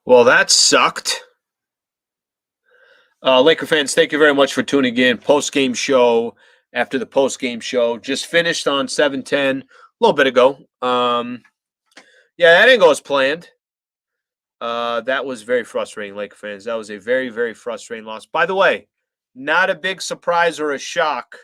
Well, that sucked. Laker fans, thank you very much for tuning in. Post game show after the post game show just finished on 7:10 a little bit ago. Yeah, that didn't go as planned. That was very frustrating, Laker fans. That was a very, very frustrating loss. By the way, not a big surprise or a shock.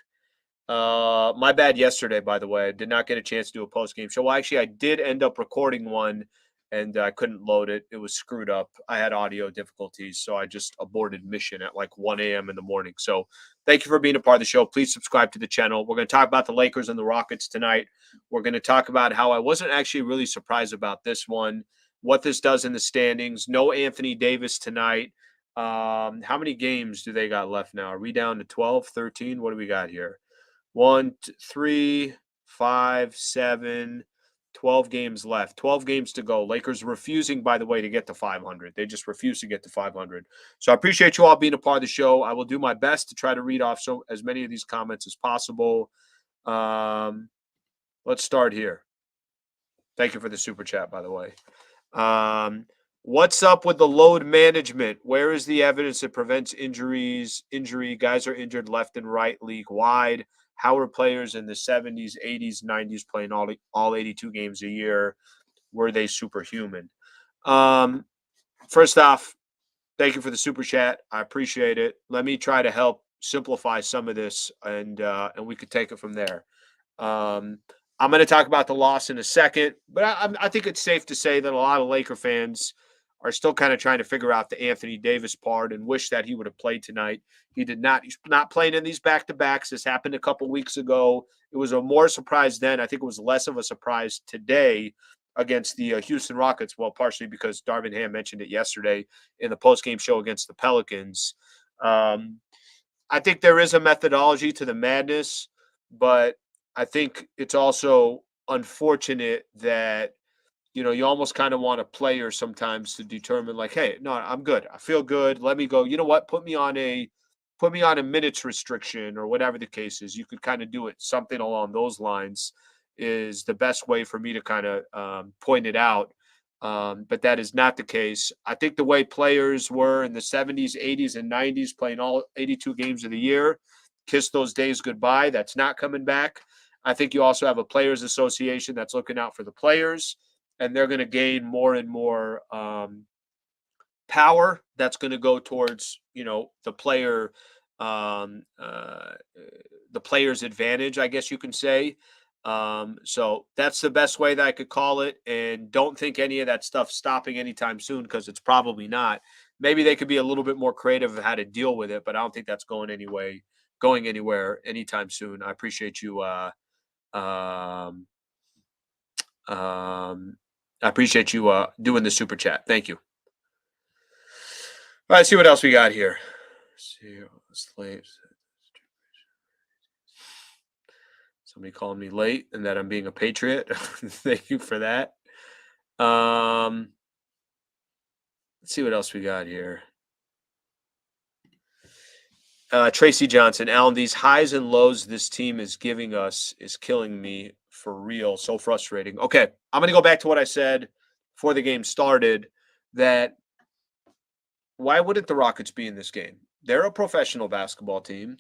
My bad yesterday, by the way. I did not get a chance to do a post game show. Well, actually, I did end up recording one and I couldn't load it. It was screwed up. I had audio difficulties, so I just aborted mission at like 1 a.m. in the morning. So thank you for being a part of the show. Please subscribe to the channel. We're going to talk about the Lakers and the Rockets tonight. We're going to talk about how I wasn't actually really surprised about this one, what this does in the standings. No Anthony Davis tonight. How many games do they got left now? Are we down to 12, 13? What do we got here? 1, 3, 5, 7, 12 games left. 12 games to go. Lakers refusing, by the way, to get to 500. They just refuse to get to 500. So I appreciate you all being a part of the show. I will do my best to try to read off as many of these comments as possible. Let's start here. Thank you for the super chat, by the way. What's up with the load management? Where is the evidence that prevents injury? Guys are injured left and right, league wide. How are players in the 70s, 80s, 90s playing all 82 games a year? Were they superhuman? First off, thank you for the super chat. I appreciate it. Let me try to help simplify some of this, and we could take it from there. I'm going to talk about the loss in a second, but I think it's safe to say that a lot of Laker fans are still kind of trying to figure out the Anthony Davis part and wish that he would have played tonight. He did not. He's not playing in these back-to-backs. This happened a couple weeks ago. It was a more surprise then. I think it was less of a surprise today against the Houston Rockets. Well, partially because Darvin Ham mentioned it yesterday in the post-game show against the Pelicans. I think there is a methodology to the madness, but I think it's also unfortunate that you almost kind of want a player sometimes to determine like, hey, no, I'm good. I feel good. Let me go. You know what? Put me on a minutes restriction or whatever the case is. You could kind of do it. Something along those lines is the best way for me to kind of point it out. But that is not the case. I think the way players were in the 70s, 80s, and 90s playing all 82 games of the year, kiss those days goodbye. That's not coming back. I think you also have a players association that's looking out for the players, and they're going to gain more and more power. That's going to go towards the player's advantage, I guess you can say. So that's the best way that I could call it. And don't think any of that stuff stopping anytime soon, because it's probably not. Maybe they could be a little bit more creative of how to deal with it, but I don't think that's going anywhere anytime soon. I appreciate you. I appreciate you doing the super chat. Thank you. All right, see what else we got here. Slaves. Somebody calling me late and that I'm being a patriot. Thank you for that. Let's see what else we got here. Tracy Johnson, Alan, these highs and lows this team is giving us is killing me for real. So frustrating. Okay, I'm going to go back to what I said before the game started, that why wouldn't the Rockets be in this game? They're a professional basketball team.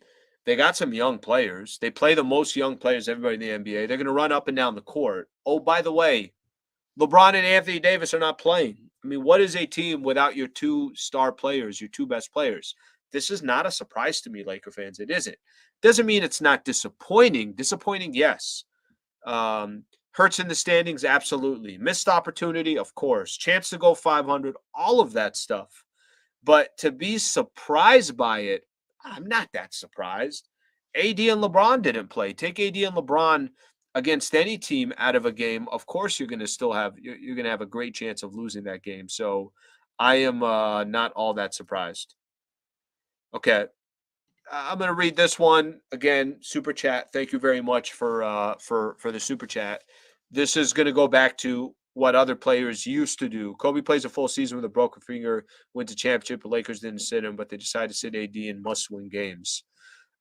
They got some young players. They play the most young players everybody in the NBA. They're going to run up and down the court. Oh, by the way, LeBron and Anthony Davis are not playing. I mean, what is a team without your two star players, your two best players? This is not a surprise to me, Laker fans. It isn't. Doesn't mean it's not disappointing. Disappointing, yes. Hurts in the standings, absolutely. Missed opportunity, of course. Chance to go 500, all of that stuff. But to be surprised by it, I'm not that surprised. AD and LeBron didn't play. Take AD and LeBron against any team out of a game. Of course, you're going to have a great chance of losing that game. So I am not all that surprised. Okay. I'm going to read this one again. Super chat. Thank you very much for the super chat. This is going to go back to what other players used to do. Kobe plays a full season with a broken finger, wins a championship. The Lakers didn't sit him, but they decided to sit AD in must-win games.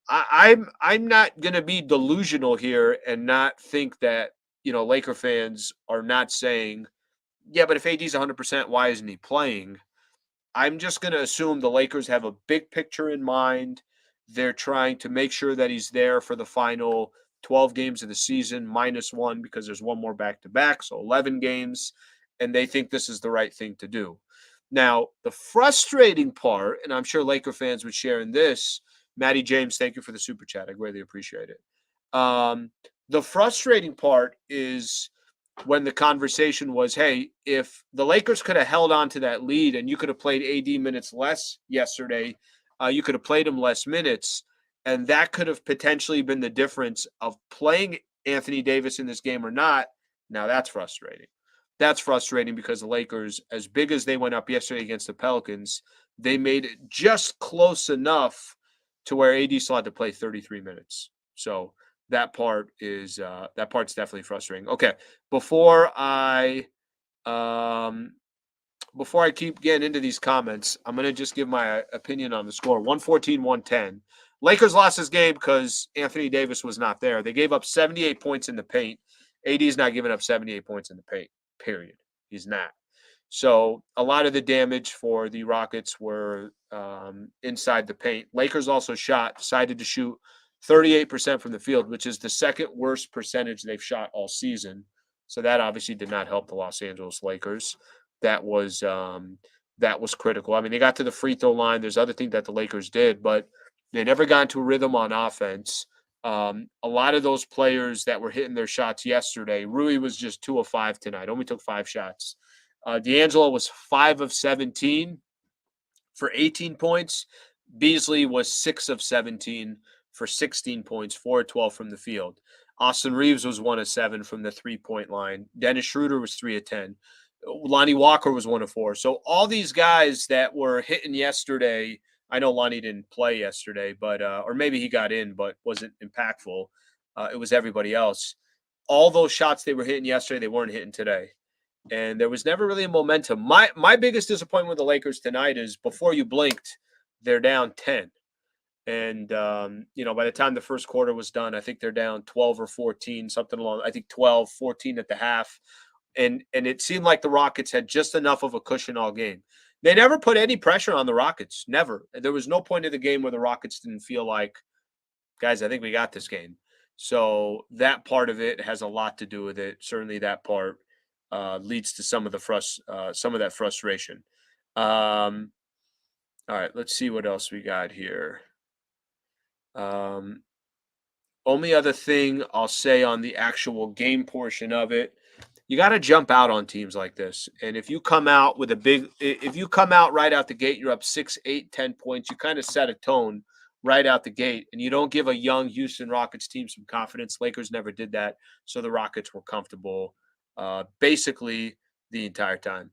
I'm not going to be delusional here and not think that Laker fans are not saying, yeah, but if AD's 100%, why isn't he playing? I'm just going to assume the Lakers have a big picture in mind. They're trying to make sure that he's there for the final 12 games of the season, -1 because there's one more back to back, so 11 games. And they think this is the right thing to do. Now, the frustrating part, and I'm sure Laker fans would share in this, Matty James, thank you for the super chat. I greatly appreciate it. The frustrating part is when the conversation was, hey, if the Lakers could have held on to that lead and you could have played AD minutes less yesterday, you could have played him less minutes, and that could have potentially been the difference of playing Anthony Davis in this game or not. Now that's frustrating. That's frustrating because the Lakers, as big as they went up yesterday against the Pelicans, they made it just close enough to where AD still had to play 33 minutes. So that part's definitely frustrating. Okay, before I keep getting into these comments, I'm going to just give my opinion on the score. 114-110. Lakers lost this game because Anthony Davis was not there. They gave up 78 points in the paint. AD's not giving up 78 points in the paint, period. He's not. So a lot of the damage for the Rockets were inside the paint. Lakers also decided to shoot 38% from the field, which is the second worst percentage they've shot all season. So that obviously did not help the Los Angeles Lakers. That was critical. I mean, they got to the free throw line. There's other things that the Lakers did, but they never got into a rhythm on offense. A lot of those players that were hitting their shots yesterday, Rui was just 2 of 5 tonight, only took 5 shots. D'Angelo was 5 of 17 for 18 points. Beasley was 6 of 17 for 16 points, 4 of 12 from the field. Austin Reeves was 1 of 7 from the 3-point line. Dennis Schroeder was 3 of 10. Lonnie Walker was 1 of 4. So all these guys that were hitting yesterday, I know Lonnie didn't play yesterday, but or maybe he got in but wasn't impactful. It was everybody else. All those shots they were hitting yesterday, they weren't hitting today. And there was never really a momentum. My biggest disappointment with the Lakers tonight is before you blinked, they're down 10. And by the time the first quarter was done, I think they're down 12 or 14, something along, I think 12, 14 at the half. And it seemed like the Rockets had just enough of a cushion all game. They never put any pressure on the Rockets. Never. There was no point in the game where the Rockets didn't feel like, guys, I think we got this game. So that part of it has a lot to do with it. Certainly that part leads to some of that frustration. All right, let's see what else we got here. Only other thing I'll say on the actual game portion of it, you got to jump out on teams like this. And if you come out right out the gate, you're up 6, 8, 10 points, you kind of set a tone right out the gate, and you don't give a young Houston Rockets team some confidence. Lakers never did that, so the Rockets were comfortable basically the entire time.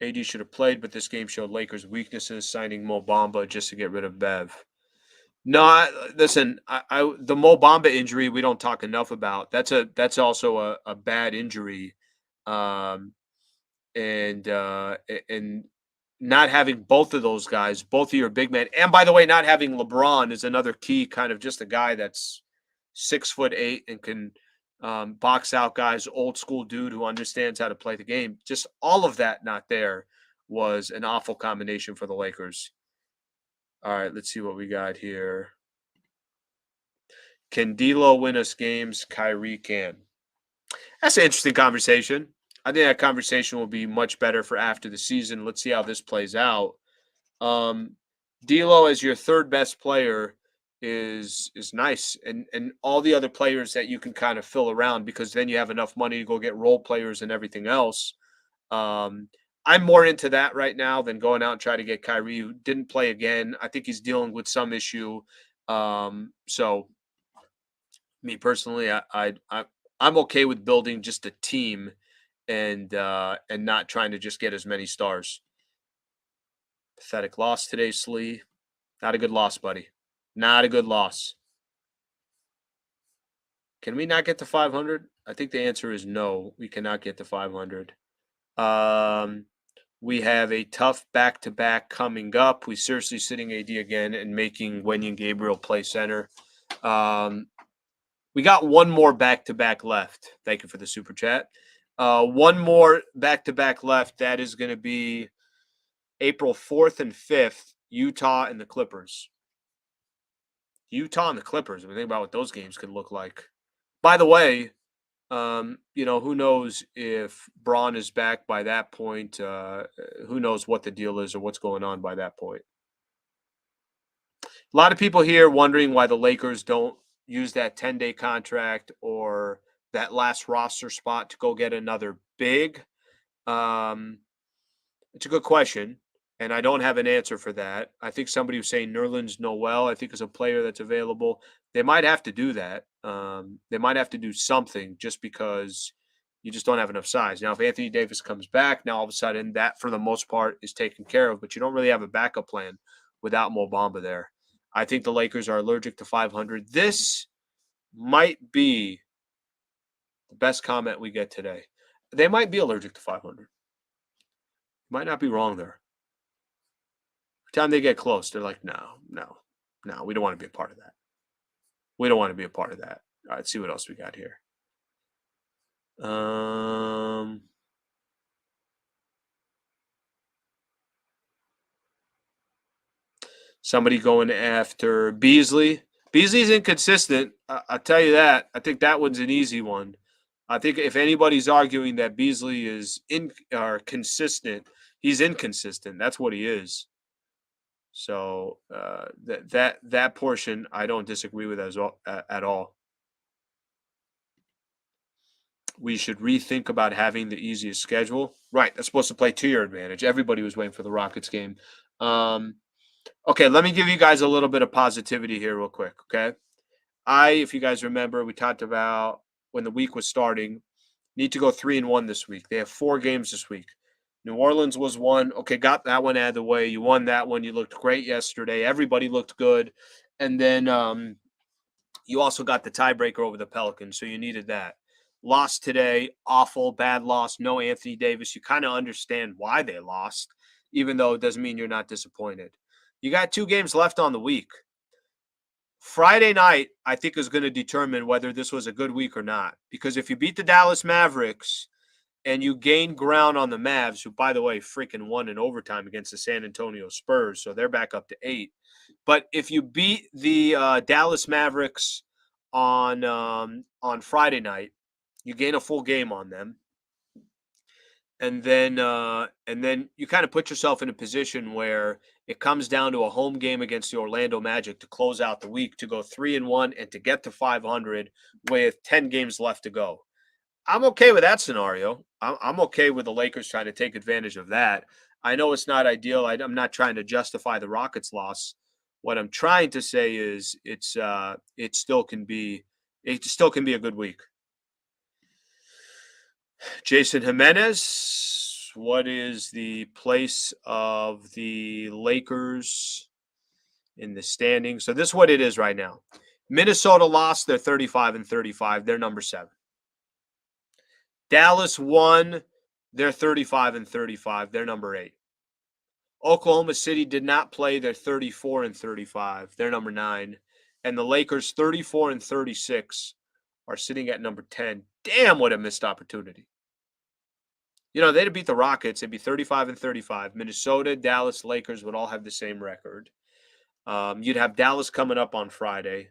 AD should have played, but this game showed Lakers' weaknesses, signing Mo Bamba just to get rid of Bev. No, listen, the Mo Bamba injury we don't talk enough about. That's also a bad injury, and not having both of those guys, both of your big men, and by the way, not having LeBron is another key. Kind of just a guy that's 6'8" and can box out guys, old school dude who understands how to play the game. Just all of that not there was an awful combination for the Lakers. All right, let's see what we got here. Can D'Lo win us games? Kyrie can. That's an interesting conversation. I think that conversation will be much better for after the season. Let's see how this plays out. D'Lo as your third best player is nice, and all the other players that you can kind of fill around, because then you have enough money to go get role players and everything else. I'm more into that right now than going out and try to get Kyrie, who didn't play again. I think he's dealing with some issue. So me personally, I'm okay with building just a team and not trying to just get as many stars. Pathetic loss today, Slee. Not a good loss, buddy. Not a good loss. Can we not get to 500? I think the answer is no. We cannot get to 500. We have a tough back-to-back coming up. We seriously sitting AD again and making Wenyen Gabriel play center. We got one more back-to-back left. Thank you for the super chat. One more back-to-back left. That is going to be April 4th and 5th, Utah and the Clippers. Utah and the Clippers. I mean, think about what those games could look like. By the way, who knows if Braun is back by that point? Who knows what the deal is or what's going on by that point? A lot of people here wondering why the Lakers don't use that 10-day contract or that last roster spot to go get another big. It's a good question, and I don't have an answer for that. I think somebody was saying Nerlens Noel, I think, is a player that's available. They might have to do that. They might have to do something just because you just don't have enough size. Now, if Anthony Davis comes back, now all of a sudden that, for the most part, is taken care of, but you don't really have a backup plan without Mo Bamba there. I think the Lakers are allergic to 500. This might be the best comment we get today. They might be allergic to 500. Might not be wrong there. Time they get close, they're like, no, we don't want to be a part of that. We don't want to be a part of that. All right, let's see what else we got here. Somebody going after Beasley. Beasley's inconsistent. I'll tell you that. I think that one's an easy one. I think if anybody's arguing that Beasley is consistent, he's inconsistent. That's what he is. So that portion I don't disagree with at all. We should rethink about having the easiest schedule. Right, that's supposed to play to your advantage. Everybody was waiting for the Rockets game. Okay, let me give you guys a little bit of positivity here real quick, okay? If you guys remember, we talked about when the week was starting, need to go 3-1 this week. They have 4 games this week. New Orleans was one. Okay, got that one out of the way. You won that one. You looked great yesterday. Everybody looked good. And then you also got the tiebreaker over the Pelicans, so you needed that. Lost today, awful, bad loss. No Anthony Davis. You kind of understand why they lost, even though it doesn't mean you're not disappointed. You got 2 games left on the week. Friday night, I think, is going to determine whether this was a good week or not. Because if you beat the Dallas Mavericks and you gain ground on the Mavs, who, by the way, freaking won in overtime against the San Antonio Spurs, so they're back up to 8. But if you beat the Dallas Mavericks on Friday night, you gain a full game on them. And then you kind of put yourself in a position where it comes down to a home game against the Orlando Magic to close out the week, to go 3-1 and to get to 500 with 10 games left to go. I'm okay with that scenario. I'm okay with the Lakers trying to take advantage of that. I know it's not ideal. I'm not trying to justify the Rockets' loss. What I'm trying to say is it still can be a good week. Jason Jimenez, what is the place of the Lakers in the standings? So this is what it is right now. Minnesota lost. They're 35-35. They're number 7. Dallas won. They're 35-35. They're number 8. Oklahoma City did not play. They're 34-35. They're number 9. And the Lakers, 34-36, are sitting at number 10. Damn, what a missed opportunity. They'd beat the Rockets. It'd be 35-35. Minnesota, Dallas, Lakers would all have the same record. You'd have Dallas coming up on Friday.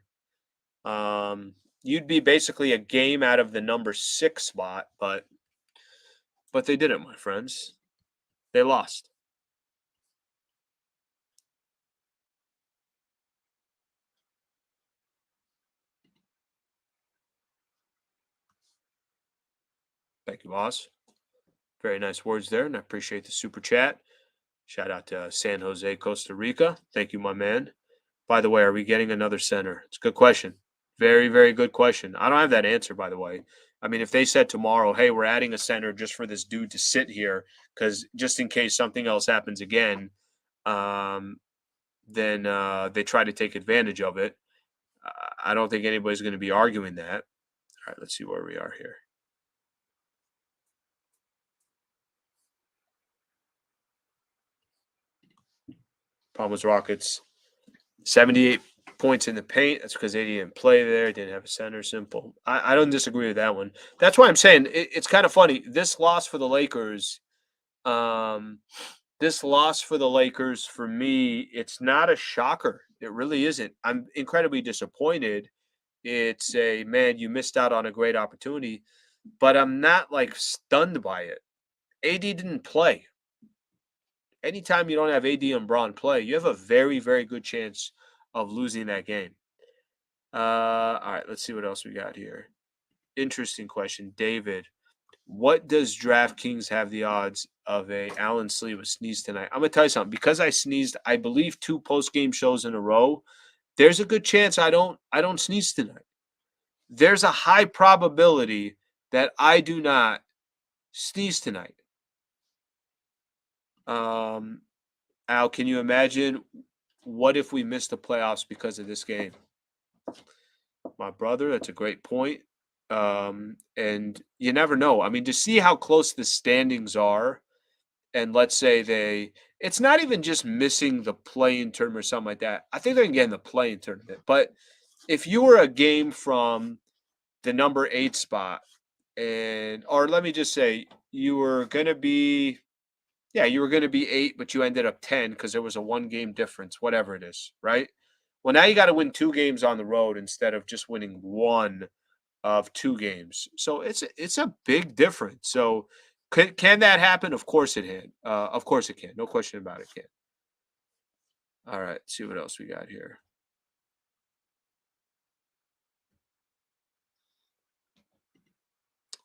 You'd be basically a game out of the number 6 spot, but they didn't, my friends. They lost. Thank you, boss. Very nice words there, and I appreciate the super chat. Shout out to San Jose, Costa Rica. Thank you, my man. By the way, are we getting another center? It's a good question. Very, very good question. I don't have that answer, by the way. I mean, if they said tomorrow, hey, we're adding a center just for this dude to sit here, because just in case something else happens again, then they try to take advantage of it. I don't think anybody's going to be arguing that. All right, let's see where we are here. Palmas Rockets, 78 points in the paint. That's because they didn't play there. Didn't have a center. Simple. I don't disagree with that one. That's why I'm saying it's kind of funny. This loss for the Lakers. Um, this loss for the Lakers, for me, it's not a shocker. It really isn't. I'm incredibly disappointed. It's a man, you missed out on a great opportunity, but I'm not like stunned by it. AD didn't play. Anytime you don't have AD and Braun play, you have a very, very good chance of losing that game. All right, let's see what else we got here. Interesting question. David, what does DraftKings have the odds of a Allen Sleeva sneeze tonight? I'm gonna tell you something. Because I sneezed, I believe 2 post-game shows in a row, there's a good chance I don't sneeze tonight. There's a high probability that I do not sneeze tonight. Al, can you imagine what if we missed the playoffs because of this game? My brother, that's a great point. And you never know. I mean, to see how close the standings are, and let's say it's not even just missing the play-in tournament or something like that. I think they can get in the play-in tournament. But if you were a game from the number 8 spot, or let me just say, you were going to be, yeah, you were going to be 8, but you ended up 10 because there was a 1 game difference, whatever it is, right? Well, now you got to win 2 games on the road instead of just winning one of 2 games. So it's a big difference. So can that happen? Of course it can. Of course it can. No question about it can. All right, let's see what else we got here.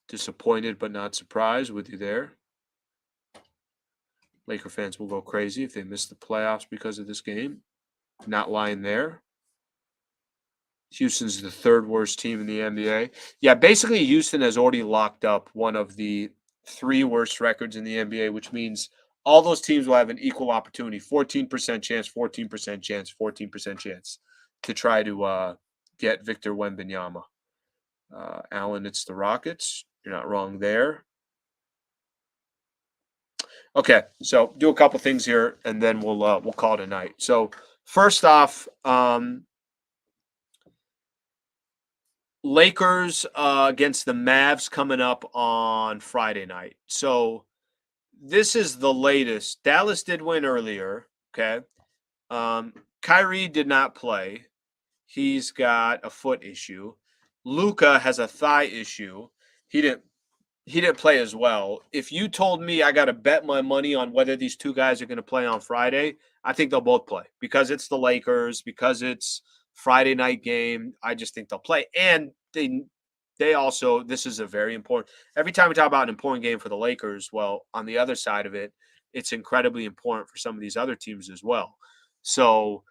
Disappointed but not surprised with you there. Laker fans will go crazy if they miss the playoffs because of this game. Not lying there. Houston's the 3rd worst team in the NBA. Yeah, basically Houston has already locked up one of the 3 worst records in the NBA, which means all those teams will have an equal opportunity. 14% chance, 14% chance, 14% chance to try to get Victor Wembanyama. Allen, it's the Rockets. You're not wrong there. Okay, so do a couple things here, and then we'll call it a night. So first off, Lakers against the Mavs coming up on Friday night. So this is the latest. Dallas did win earlier. Okay. Kyrie did not play. He's got a foot issue. Luka has a thigh issue. He didn't he didn't play as well. If you told me I got to bet my money on whether these 2 guys are going to play on Friday, I think they'll both play because it's the Lakers, because it's Friday night game. I just think they'll play. And they also, this is a very important, every time we talk about an important game for the Lakers, well, on the other side of it, it's incredibly important for some of these other teams as well. So,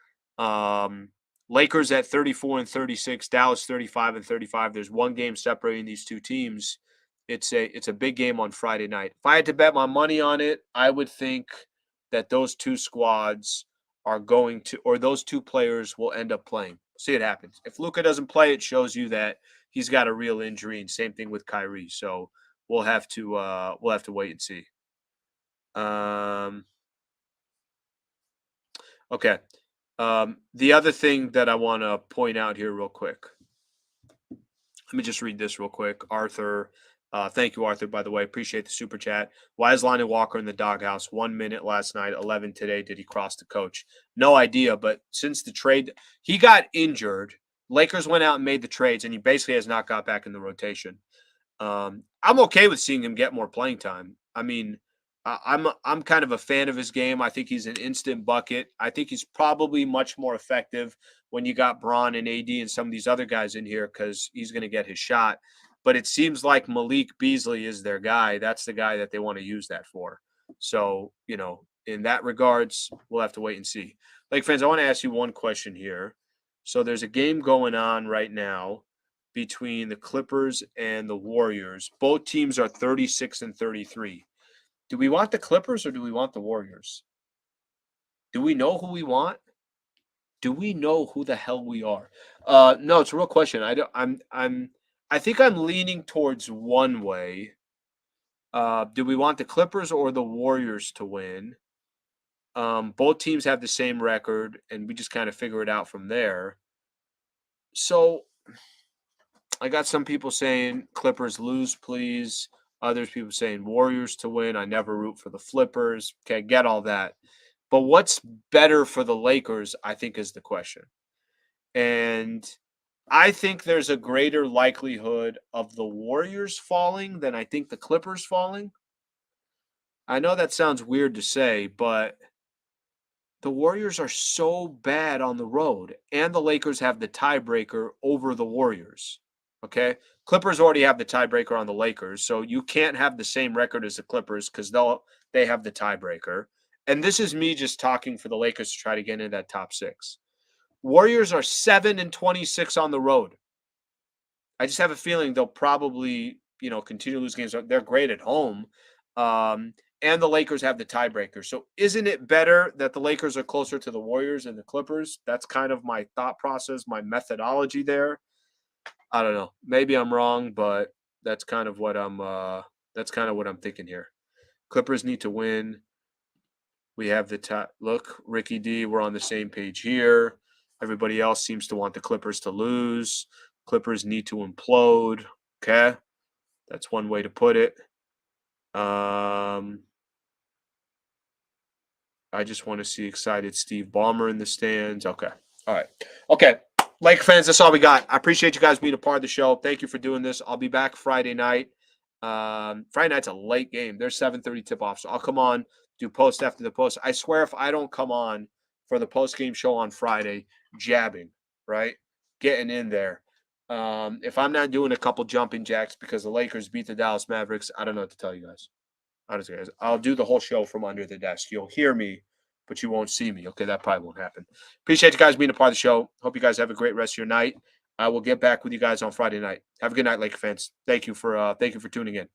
Lakers at 34 and 36, Dallas 35 and 35. There's 1 game separating these 2 teams. It's a big game on Friday night. If I had to bet my money on it, I would think that those 2 squads are going to, or those 2 players will end up playing. See it happens. If Luka doesn't play, it shows you that he's got a real injury, and same thing with Kyrie. So we'll have to wait and see. Okay. The other thing that I want to point out here real quick. Let me just read this real quick. Arthur, thank you, Arthur, by the way. Appreciate the super chat. Why is Lonnie Walker in the doghouse? 1 minute last night, 11 today. Did he cross the coach? No idea, but since the trade, he got injured. Lakers went out and made the trades, and he basically has not got back in the rotation. I'm okay with seeing him get more playing time. I mean, I'm kind of a fan of his game. I think he's an instant bucket. I think he's probably much more effective when you got Braun and AD and some of these other guys in here because he's going to get his shot. But it seems like Malik Beasley is their guy. That's the guy that they want to use that for. So, in that regards, we'll have to wait and see. Like, fans, I want to ask you one question here. So there's a game going on right now between the Clippers and the Warriors. Both teams are 36 and 33. Do we want the Clippers or do we want the Warriors? Do we know who we want? Do we know who the hell we are? No, it's a real question. I think I'm leaning towards one way. Do we want the Clippers or the Warriors to win? Both teams have the same record, and we just kind of figure it out from there. So I got some people saying Clippers lose, please. Others people saying Warriors to win. I never root for the Flippers. Okay, get all that. But what's better for the Lakers, I think, is the question. And I think there's a greater likelihood of the Warriors falling than I think the Clippers falling. I know that sounds weird to say, but the Warriors are so bad on the road, and the Lakers have the tiebreaker over the Warriors. Okay. Clippers already have the tiebreaker on the Lakers, so you can't have the same record as the Clippers because they have the tiebreaker. And this is me just talking for the Lakers to try to get into that top six. Warriors are 7-26 on the road. I just have a feeling they'll probably, continue to lose games. They're great at home. And the Lakers have the tiebreaker. So isn't it better that the Lakers are closer to the Warriors and the Clippers? That's kind of my thought process, my methodology there. I don't know. Maybe I'm wrong, but that's kind of what I'm thinking here. Clippers need to win. We have the top. Look, Ricky D, we're on the same page here. Everybody else seems to want the Clippers to lose. Clippers need to implode. Okay. That's one way to put it. I just want to see excited Steve Ballmer in the stands. Okay. All right. Okay. Lake fans, that's all we got. I appreciate you guys being a part of the show. Thank you for doing this. I'll be back Friday night. Friday night's a late game. There's 7:30 tip off. So I'll come on, do post after the post. I swear if I don't come on for the post game show on Friday, jabbing, right? Getting in there. If I'm not doing a couple jumping jacks because the Lakers beat the Dallas Mavericks, I don't know what to tell you guys. Honestly, guys, I'll do the whole show from under the desk. You'll hear me, but you won't see me. Okay, that probably won't happen. Appreciate you guys being a part of the show. Hope you guys have a great rest of your night. I will get back with you guys on Friday night. Have a good night, Laker fans. Thank you for tuning in.